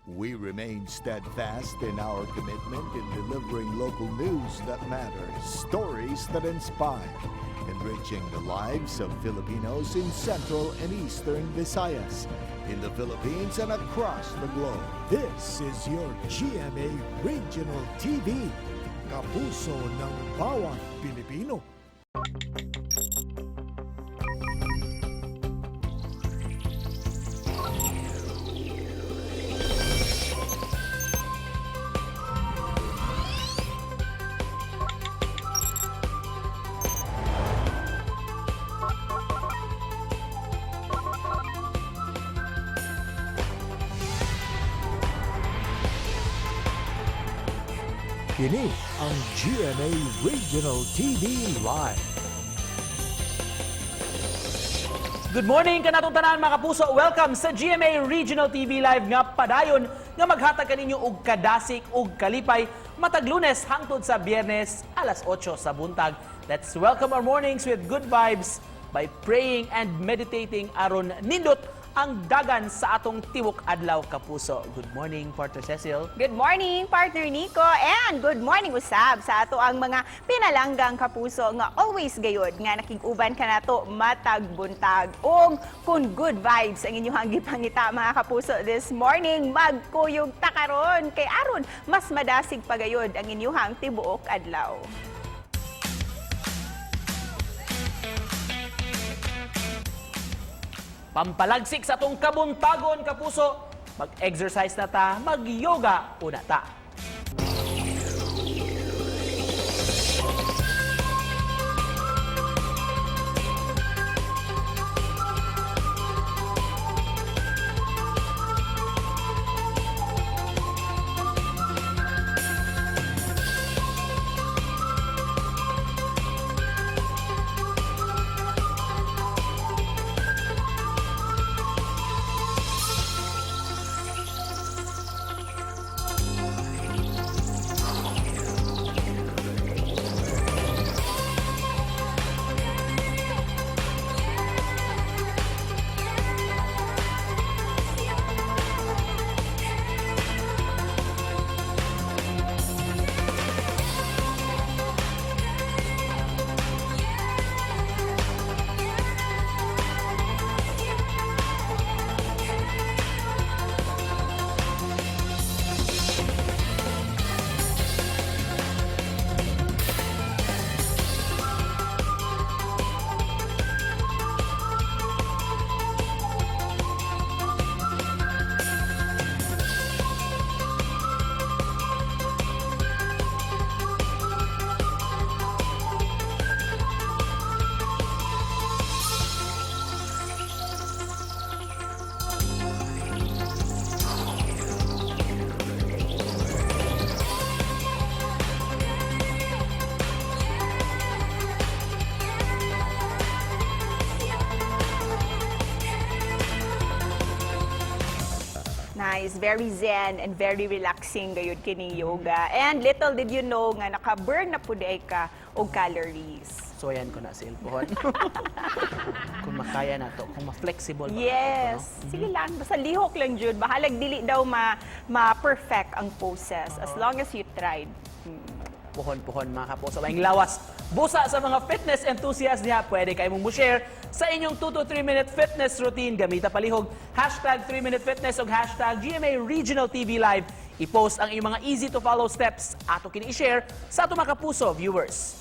We remain steadfast in our commitment in delivering local news that matters, stories that inspire, enriching the lives of Filipinos in Central and Eastern Visayas, in the Philippines and across the globe. This is your GMA Regional TV, kapuso ng bawat Pilipino. Kini ang GMA Regional TV Live. Good morning kanatong tanan mga kapuso. Welcome sa GMA Regional TV Live nga padayon nga maghatag kaninyo og kadasik og kalipay matag Lunes hangtod sa Biyernes alas 8 sa buntag. Let's welcome our mornings with good vibes by praying and meditating aron nindot ang dagan sa atong tiwok adlaw kapuso. Good morning, Partner Cecil. Good morning, Partner Nico. And good morning, Usab, sa ato ang mga pinalanggang kapuso nga always gayod nga nakig-uban ka nato matag buntag. O kung good vibes ang inyong gipangita mga kapuso this morning, magkuyog ta karon kay aron mas madasig pagayod ang inyong tibuok adlaw. Pampalagsik sa atong kabuntagon kapuso, mag-exercise na ta, mag-yoga una ta. Nice, very zen and very relaxing gayud kini yoga. And little did you know nga naka-burn na pud ka og calories. So ayan ko na si Ilpohon. Kung makaya na to, kung ma-flexible ba yes, ito, no? sige lang, basta lihok lang jud. Bahalag dili daw ma-perfect ang poses as long as you tried. Puhon-puhon mga kapuso. Maing lawas. Busa sa mga fitness enthusiasts niya, pwede kayo mong share sa inyong 2 to 3 minute fitness routine. Gamita palihog hashtag 3Minute Fitness o hashtag GMA Regional TV Live. I-post ang inyong mga easy to follow steps ato kini i-share sa ato mga kapuso viewers.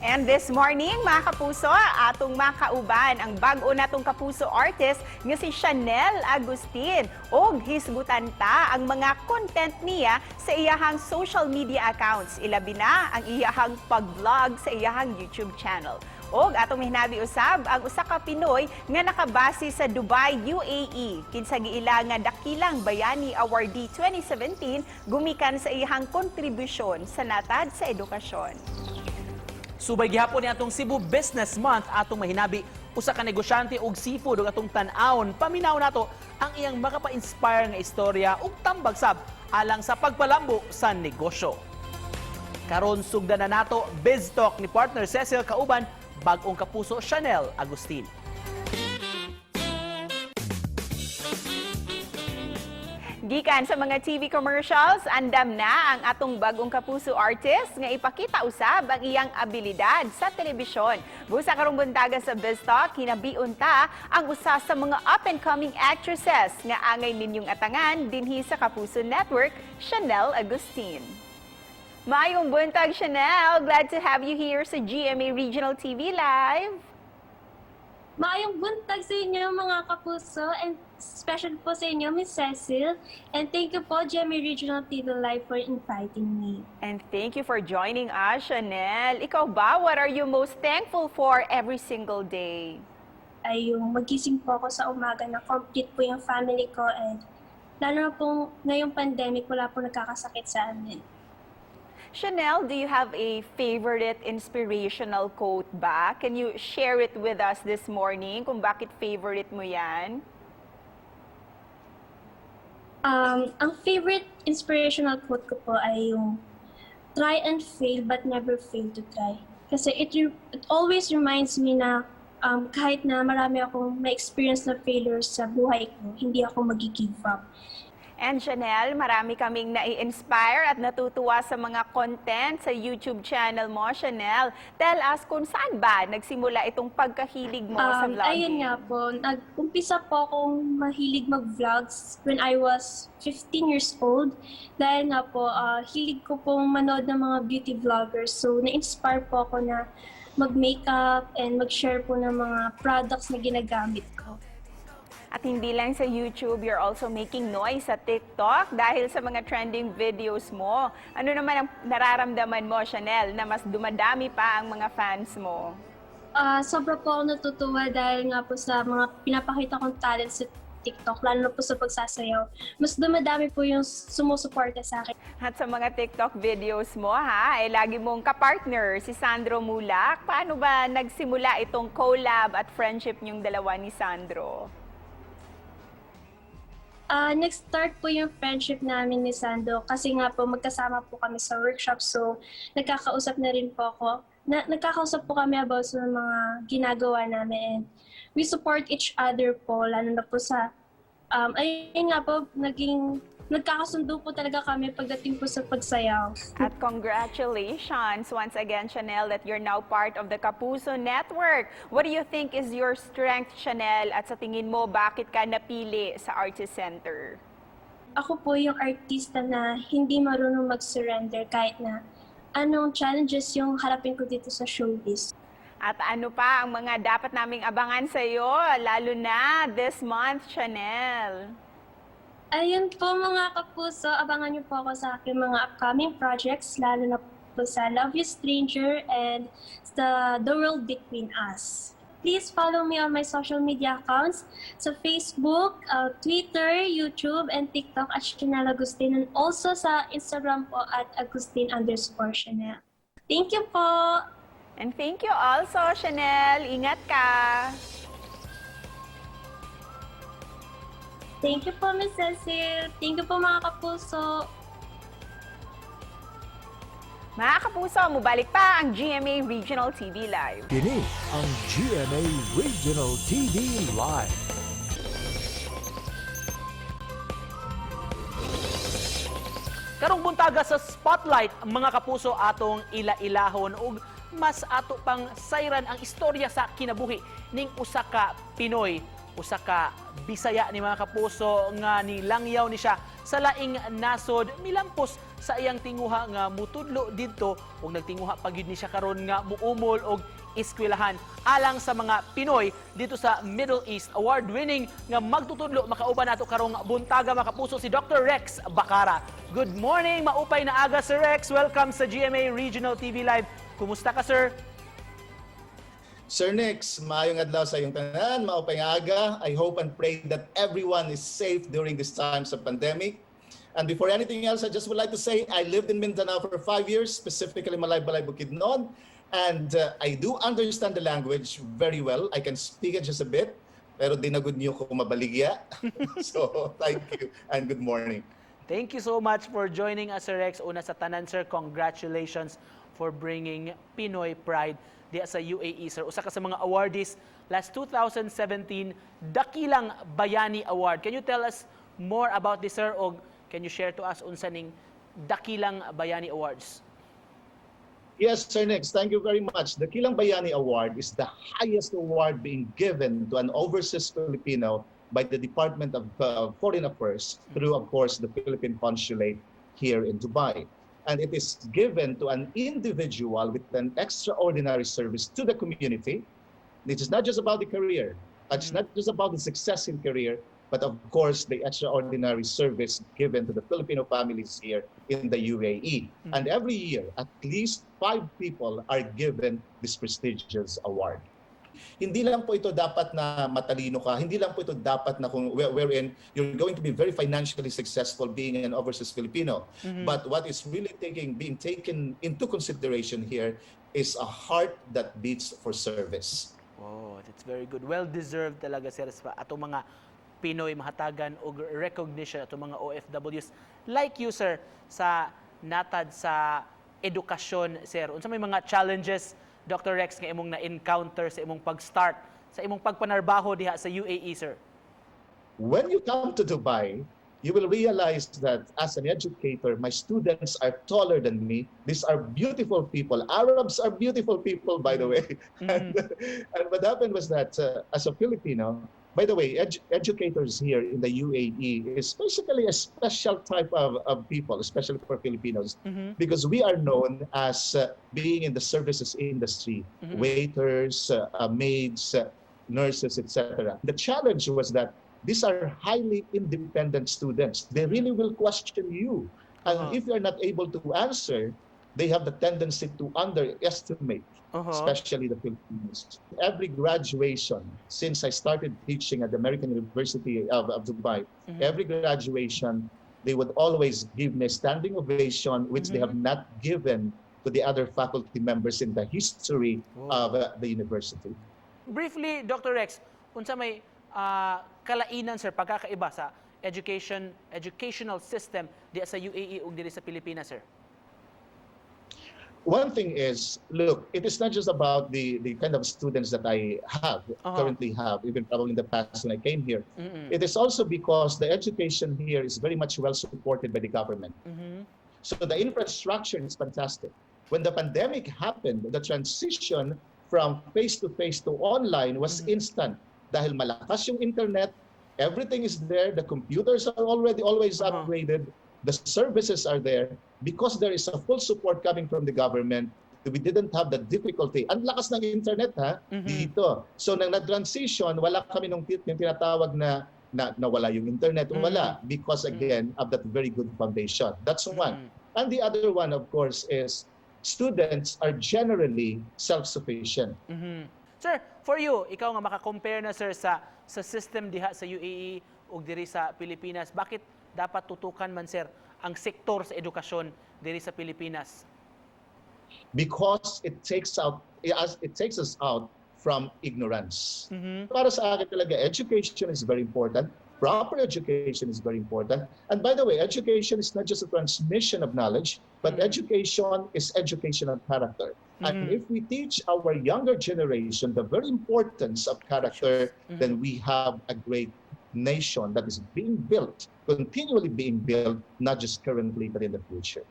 And this morning, mga kapuso, atong makauban ang bag-o natong kapuso artist nga si Chanel Agustin. Og hisgutan ta ang mga content niya sa iyahang social media accounts. Ilabi na ang iyahang pag-vlog sa iyahang YouTube channel. Og atong hinabi usab ang usa ka Pinoy nga nakabase sa Dubai, UAE. Kinsa giila nga dakilang bayani awardee 2017 gumikan sa iyahang kontribusyon sa natad sa edukasyon. Subay gihapon ni atong Cebu Business Month atong mahinabi usa ka negosyante og seafood ug atong tan-awon paminaw nato ang iyang makapa-inspire nga istorya ug tambag sab alang sa pagpalambo sa negosyo. Karon sugdan na nato Biz Talk ni partner Cecil kauban bag-ong kapuso Chanel Agustin. Gikan sa mga TV commercials, andam na ang atong bagong kapuso artist nga ipakita usab ang iyang abilidad sa telebisyon. Busa karong buntaga sa BizTalk, hinabiun ta ang usa sa mga up-and-coming actresses nga angay ninyong atangan dinhi sa Kapuso Network, Chanel Agustin. Maayong buntag, Chanel. Glad to have you here sa GMA Regional TV Live. Maayong buntag sa inyo mga kapuso and special po sa inyo, Miss Cecil. And thank you po, GMA Regional TV Live, for inviting me. And thank you for joining us, Chanel. Ikaw ba, what are you most thankful for every single day? Ay yung magising po ako sa umaga na complete po yung family ko and lalo na po ngayong pandemic, wala po nagkakasakit sa amin. Chanel, do you have a favorite inspirational quote ba? Can you share it with us this morning kung bakit favorite mo yan? Ang favorite inspirational quote ko po ay yung try and fail but never fail to try. Kasi it always reminds me na kahit na marami akong ma-experience na failures sa buhay ko, hindi ako mag-give up. And Chanel, marami kaming nai-inspire at natutuwa sa mga content sa YouTube channel mo, Chanel. Tell us kung saan ba nagsimula itong pagkahilig mo sa vlogging? Ayun nga po, nag-umpisa po akong mahilig mag-vlogs when I was 15 years old. Dahil nga po, hilig ko pong manood ng mga beauty vloggers. So, na-inspire po ako na mag-makeup and mag-share po ng mga products na ginagamit ko. At hindi lang sa YouTube, you're also making noise sa TikTok dahil sa mga trending videos mo. Ano naman ang nararamdaman mo, Chanel, na mas dumadami pa ang mga fans mo? Sobra po ako natutuwa dahil nga po sa mga pinapakita kong talent sa TikTok, lalo na po sa pagsasayaw. Mas dumadami po yung sumusuporta sa akin. At sa mga TikTok videos mo, ay lagi mong kapartner, si Sandro Mulak. Paano ba nagsimula itong collab at friendship niyong dalawa ni Sandro? Nag-start po yung friendship namin ni Sando kasi nga po magkasama po kami sa workshop, so nagkakausap na rin po ako. Nagkakausap po kami about sa mga ginagawa namin and we support each other po, lalo na po sa ayun nga po, nagkakasundo po talaga kami pagdating po sa pagsayaw. At congratulations once again, Chanel, that you're now part of the Kapuso Network. What do you think is your strength, Chanel? At sa tingin mo, bakit ka napili sa Artist Center? Ako po yung artista na hindi marunong mag-surrender kahit na anong challenges yung harapin ko dito sa showbiz. At ano pa ang mga dapat naming abangan sa iyo, lalo na this month, Chanel? Ayun po mga kapuso, abangan niyo po ako sa aking mga upcoming projects, lalo na po sa Love You Stranger and The World Between Us. Please follow me on my social media accounts sa Facebook, Twitter, YouTube, and TikTok at Chanel Agustin, and also sa Instagram po at Agustin_Chanel. Thank you po! And thank you also, Chanel. Ingat ka! Thank you po, Miss Cecil. Thank you po, mga kapuso. Mga kapuso, mubalik pa ang GMA Regional TV Live. Kini ang GMA Regional TV Live. Karong buntaga sa Spotlight, mga kapuso, atong ila-ilahon ug mas ato pang sayran ang istorya sa kinabuhi ning usa ka Pinoy, usa ka Bisaya ni mga kapuso nga nilangyaw ni siya sa laing nasod, milampos sa iyang tinguha nga mutudlo didto ug nagtinguha pagyud ni siya karon nga muumol og eskwelahan alang sa mga Pinoy dito sa Middle East. Award-winning nga magtutudlo makauban nato karong buntaga, mga kapuso, si Dr. Rex Bacara. Good morning, maupay na aga, Sir Rex. Welcome sa GMA Regional TV Live. Kumusta ka, sir? Sir Nix, maayong adlaw sa iyong tanan, maupay nga aga. I hope and pray that everyone is safe during this times of pandemic. And before anything else, I just would like to say I lived in Mindanao for 5 years, specifically Balay Bukidnon, and I do understand the language very well. I can speak it just a bit, pero dinagod niyo ko mabaligya. So, thank you and good morning. Thank you so much for joining us, Sir Rex. Una sa tanan, sir, congratulations for bringing Pinoy pride diya sa UAE, sir. Usa ka sa mga awardees last 2017 Dakilang Bayani Award. Can you tell us more about this, sir? O can you share to us unsa ning Dakilang Bayani Awards? Yes, Sir Nix, thank you very much. The Kilang Bayani Award is the highest award being given to an overseas Filipino by the Department of Foreign Affairs through, of course, the Philippine Consulate here in Dubai. And it is given to an individual with an extraordinary service to the community. It is not just about the career. It's not just about the success in career, but of course, the extraordinary service given to the Filipino families here in the UAE. And every year, at least 5 people are given this prestigious award. Hindi lang po ito dapat na matalino ka, hindi lang po ito dapat na kung wherein you're going to be very financially successful being an overseas Filipino. But what is really being taken into consideration here is a heart that beats for service. Oh, that's very good. Well-deserved talaga, sir, sa atong mga Pinoy mahatagan og recognition atong mga OFWs like you, sir, sa natad sa edukasyon, sir. Unsa may mga challenges, Dr. Rex, nga imong na-encounter sa imong pag-start, sa imong pagpanarbaho diha sa UAE, sir? When you come to Dubai, you will realize that as an educator, my students are taller than me. These are beautiful people. Arabs are beautiful people, by the way. And what happened was that as a Filipino, by the way, educators here in the UAE is basically a special type of people, especially for Filipinos, because we are known as being in the services industry, waiters, maids, nurses, etc. The challenge was that these are highly independent students. They really will question you. And if you're not able to answer, they have the tendency to underestimate, especially the Filipinos. Every graduation, since I started teaching at the American University of Dubai, every graduation, they would always give me a standing ovation, which they have not given to the other faculty members in the history of the university. Briefly, Dr. Rex, unsa may kalainan, sir, pagkakaiba sa educational system diya sa UAE ug diri sa Pilipinas, sir? One thing is, look, it is not just about the kind of students that I have, currently have, even probably in the past when I came here. It is also because the education here is very much well supported by the government. So the infrastructure is fantastic. When the pandemic happened, the transition from face-to-face to online was instant. Dahil malakas yung internet, everything is there, the computers are always upgraded, the services are there. Because there is a full support coming from the government, we didn't have the difficulty. Ang lakas ng internet dito. So nang na-transition, wala kami nung tinatawag na wala yung internet. Wala. Because again, of that very good foundation. That's one. And the other one, of course, is students are generally self-sufficient. Sir, for you, ikaw nga makakompare na, sir, sa system diha sa UAE ug diri sa Pilipinas, bakit dapat tutukan man, sir, ang sektor sa edukasyon diri sa Pilipinas? Because it takes us out from ignorance. Para sa akin talaga, education is very important. Proper education is very important. And by the way, education is not just a transmission of knowledge, but education is education of character. And if we teach our younger generation the very importance of character, then we have a great nation that is being built, continually being built, not just currently, but in the future.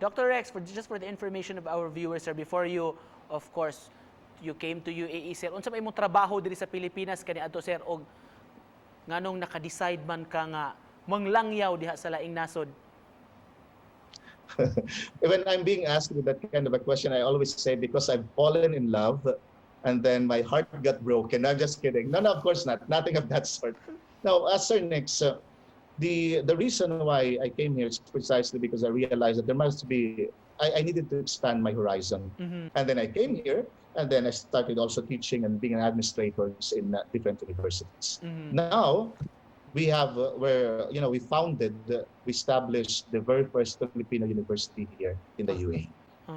Dr. Rex, just for the information of our viewers, sir, before you, of course, you came to UAE, sir, unsa may imong trabaho diri sa Pilipinas kaniadto, sir, og nganong naka-decide man ka nga manglangyaw diha sa laing nasod? When I'm being asked with that kind of a question, I always say because I've fallen in love and then my heart got broken. I'm just kidding. No, of course not. Nothing of that sort. Now, Sir Nix, the reason why I came here is precisely because I realized that there must be, I needed to expand my horizon. And then I came here, and then I started also teaching and being an administrator in different universities. Now, we established the very first Filipino university here in the UAE.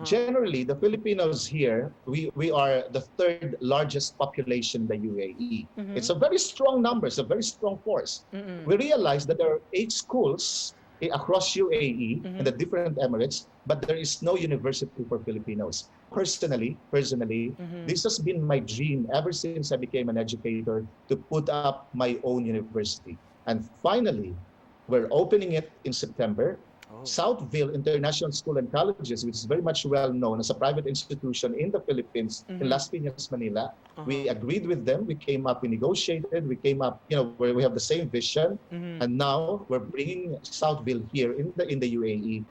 Generally, the Filipinos here, we are the third largest population in the UAE. It's a very strong number, it's a very strong force. We realize that there are 8 schools across UAE and the different Emirates, but there is no university for Filipinos. Personally, this has been my dream ever since I became an educator to put up my own university. And finally, We're opening it in September. Oh. Southville International School and Colleges, which is very much well known as a private institution in the Philippines, in Las Piñas, Manila. We agreed with them. We came up, we negotiated, we came up, where we have the same vision. And now we're bringing Southville here in the UAE.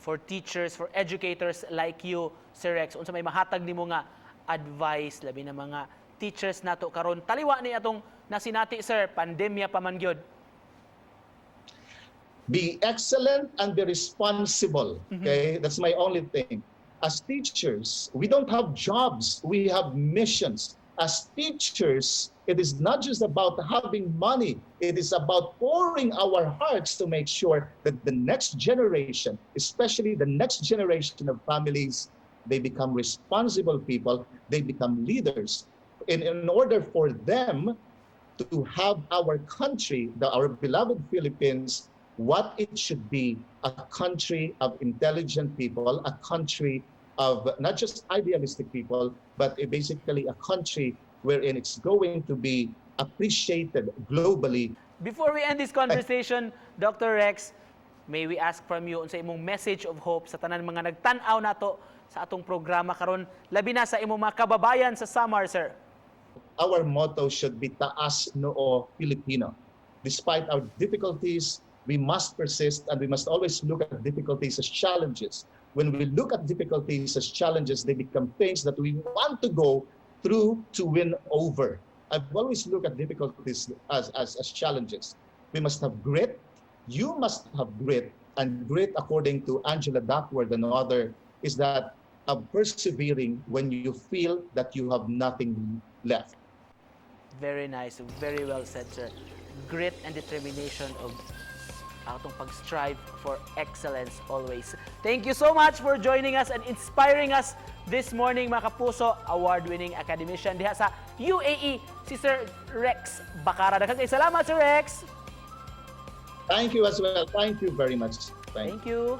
For teachers, for educators like you, Sir Rex, unsa may mahatag nimo nga advice labi na mga teachers nato karon taliwa ni atong nasinati, sir, pandemya pa man gyud. Be excellent and be responsible. Okay, that's my only thing. As teachers, we don't have jobs, we have missions. As teachers, it is not just about having money, it is about pouring our hearts to make sure that the next generation, especially the next generation of families, they become responsible people, they become leaders. In order for them to have our country, our beloved Philippines, what it should be, a country of intelligent people, a country of not just idealistic people, but basically a country wherein it's going to be appreciated globally. Before we end this conversation, Dr. Rex, may we ask from you unsa imong message of hope sa tanan mga nagtan-aw nato sa atong programa karon, labi na sa imong mga kababayan sa Samar, sir? Our motto should be Taas Noo Filipino. Despite our difficulties, we must persist and we must always look at difficulties as challenges. When we look at difficulties as challenges, they become things that we want to go through to win over. I've always looked at difficulties as challenges. We must have grit. You must have grit. And grit, according to Angela Duckworth and other, is that of persevering when you feel that you have nothing left. Very nice. Very well said, sir. Grit and determination of atong pag-strive for excellence always. Thank you so much for joining us and inspiring us this morning, mga kapuso. Award-winning academician diha sa UAE, si Sir Rex Bacara. Daghang salamat, Sir Rex. Thank you as well. Thank you very much. Thank you.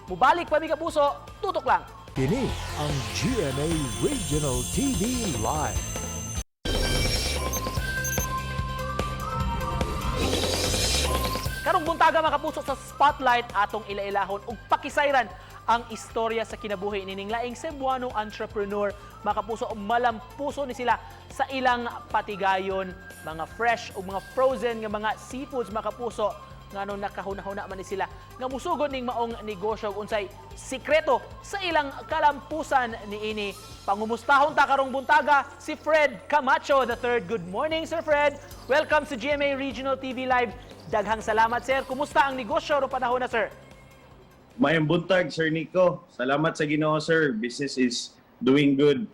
Mubalik pa, mga kapuso. Tutok lang. Kini ang GMA Regional TV Live. Karong buntaga, mga kapuso, sa spotlight atong ilailahon ug pakisayran ang istorya sa kinabuhi nining laing Cebuano entrepreneur. Mga kapuso, malampuso ni sila sa ilang patigayon, mga fresh o mga frozen nga mga seafoods, mga kapuso, nga nung nakahuna-huna man ni sila nga musugod ning maong negosyo ug unsay sikreto sa ilang kalampusan niini. Pangumustahon ta karong buntaga si Fred Camacho III. Good morning, Sir Fred. Welcome to GMA Regional TV Live. Daghang salamat, sir. Kumusta ang negosyo ro panahon na, sir? Mayang buntag, Sir Nico. Salamat sa Ginoo, sir. Business is doing good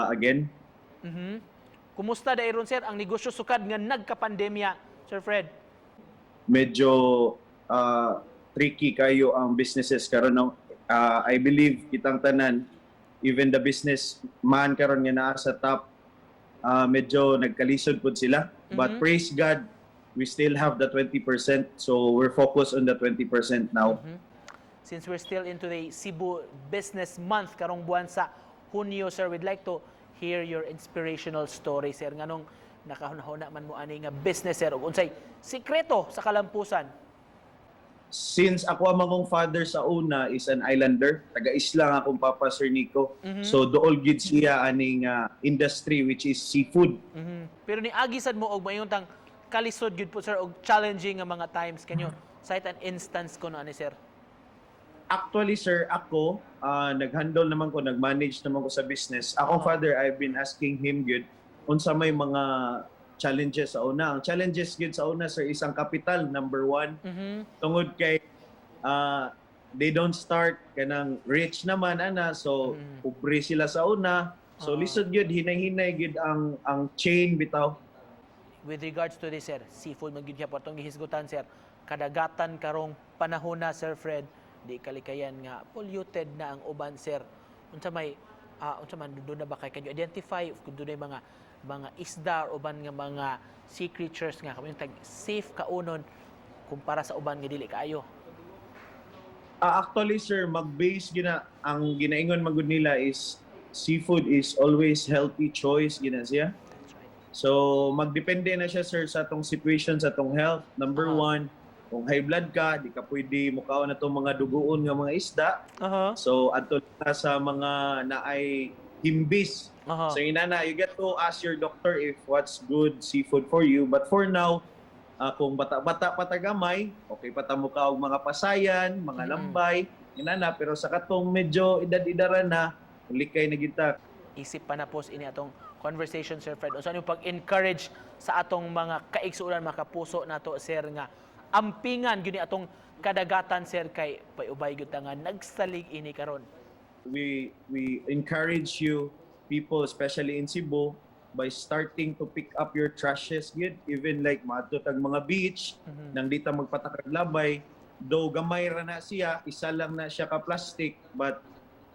again. Kumusta dairon, sir, ang negosyo sukad nga nagka-pandemya, Sir Fred? Medyo tricky kayo ang businesses karon. I believe kitang tanan, even the businessman karon nga naa sa top, medyo nagkalisod pud sila. But praise God, we still have the 20%, so we're focused on the 20% now. Since we're still into the Cebu Business Month karong buwan sa Hunyo, sir, we'd like to hear your inspirational story, sir. Nganong nakahuna-huna man mo ani nga business, sir, ug unsay sikreto sa kalampusan? Since ako ang mangong father sa una is an islander, taga-isla nga akong papa, Sir Nico. So dool gid siya aning industry which is seafood. Pero ni agi sad mo og mayon tang kalisod gyud po, sir, og challenging nga mga times. Can you cite an instance ko na ani, sir? Actually, sir, ako, nag-handle naman ko, nag-manage naman ko sa business. Akong father, I've been asking him good, unsa may mga challenges sa una. Ang challenges good sa una, sir, isang capital, number one. Tungod kay, they don't start kanang rich naman, ana. So, pobre sila sa una. So, lisod good, hinay-hinay good ang chain bitaw. With regards to this, sir, seafood man gyud siya patong gihisgutan, sir. Kadagatan karong panahon na, Sir Fred, di kalikayan nga polluted na ang uban, sir. Unsa man doon na ba kay kanyo identify kung doon ay mga isda or uban nga mga sea creatures nga kamo tag safe kaunon kumpara sa uban nga dili kaayo? Actually, sir, mag-base gina ang ginaingon magud nila is seafood is always healthy choice gina siya. So magdepende na siya sir sa atong situation, sa atong health. Number one, kung high blood ka, di ka pwede mukaon na itong mga dugoon nga mga isda. So ato na sa mga naay himbis. So inana, you get to ask your doctor if what's good seafood for you. But for now, kung bata-bata patagamay, okay patamo ka og mga pasayan, mga lambay, inana, pero sa katong medyo edad-idaran na, likay na kita. Isip pa na po ini atong conversation, Sir Fred. Unsa yung pag-encourage sa atong mga kaigsuulan, mga kapuso nato, Sir, nga ampingan gyud atong kadagatan, Sir, kay payubay gyud nga nagsalig ini karon. We encourage you, people, especially in Cebu, by starting to pick up your trashes, good. Even like maadto tag mga beach, nang dita magpatakag labay, though gamay ra na siya, isa lang na siya ka plastic, but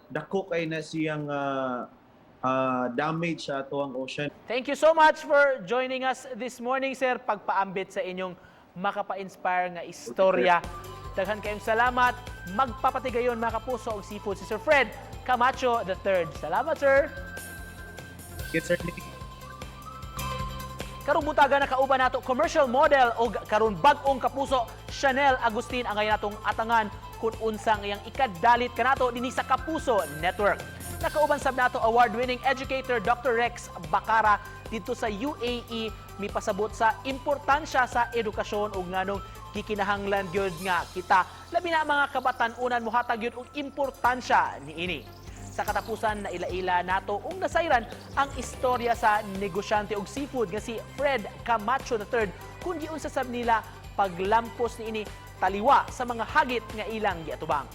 dako kay na siyang damage sa ato ang ocean. Thank you so much for joining us this morning, Sir. Pagpaambit sa inyong makapa-inspire nga istorya. Daghan kayong salamat. Magpapatigayon mga kapuso og seafood si Sir Fred Camacho III. Salamat, Sir. Yes, sir. Karong butaga na kauban nato commercial model o karon bag-ong kapuso Chanel Agustin ang ngayon natong atangan kung unsang iyang ikadalit kanato dinhi sa Kapuso Network. Nakauban sab nato award-winning educator Dr. Rex Bacara dito sa UAE mipasabot sa importansya sa edukasyon ug nganong gikinahanglan gyud nga kita labi na mga kabatan-unan mohatag gyud og importansya niini. Sa katapusan na ila-ila nato ug nasayran ang istorya sa negosyante og seafood nga si Fred Camacho III kun giunsa sab nila paglampos niini taliwa sa mga hagit nga ilang giatubang.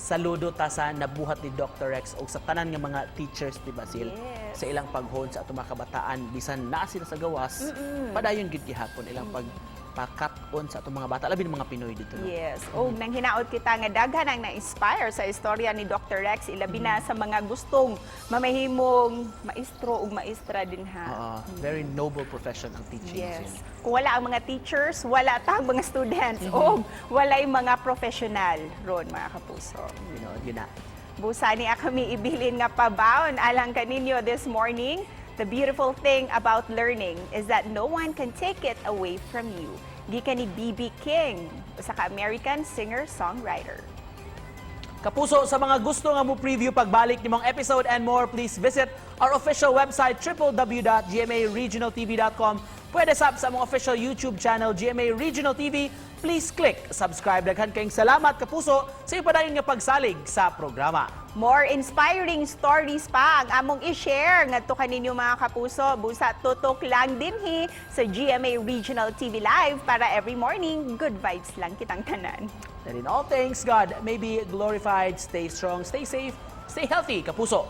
Saludo ta sa nabuhat ni Dr. Rex o sa tanan nga mga teachers, di ba, Sil? Yes. Sa ilang paghon sa atong mga kabataan, bisan naa sila sa gawas, padayon gid gihapon ilang pagpakat-on sa atong mga bata, labi ng mga Pinoy dito. No? Yes. O nang hinaot kita nga daghan ang na-inspire sa istorya ni Dr. Rex, ilabi na sa mga gustong mamahimong maestro ug maestra din ha. Very noble profession ang teaching. Yes. Sil. Kung wala ang mga teachers, wala tang mga students o walay mga professional ron mga kapuso. Yun na. Busa niya kami ibilin nga pabaon alang kaninyo this morning. The beautiful thing about learning is that no one can take it away from you. Gikan ni B.B. King, usa ka American singer-songwriter. Kapuso, sa mga gusto nga mo preview pagbalik nimong episode and more, please visit our official website www.gmaregionaltv.com. Pwede sa among official YouTube channel GMA Regional TV. Please click subscribe. Daghan kayong salamat kapuso sa ipadayon nga pagsalig sa programa. More inspiring stories pa ang among i-share ngadto kaninyo mga kapuso. Busa tutok lang dinhi sa GMA Regional TV Live para every morning good vibes lang kitang tanan. That in all things, God may be glorified. Stay strong, stay safe, stay healthy, kapuso.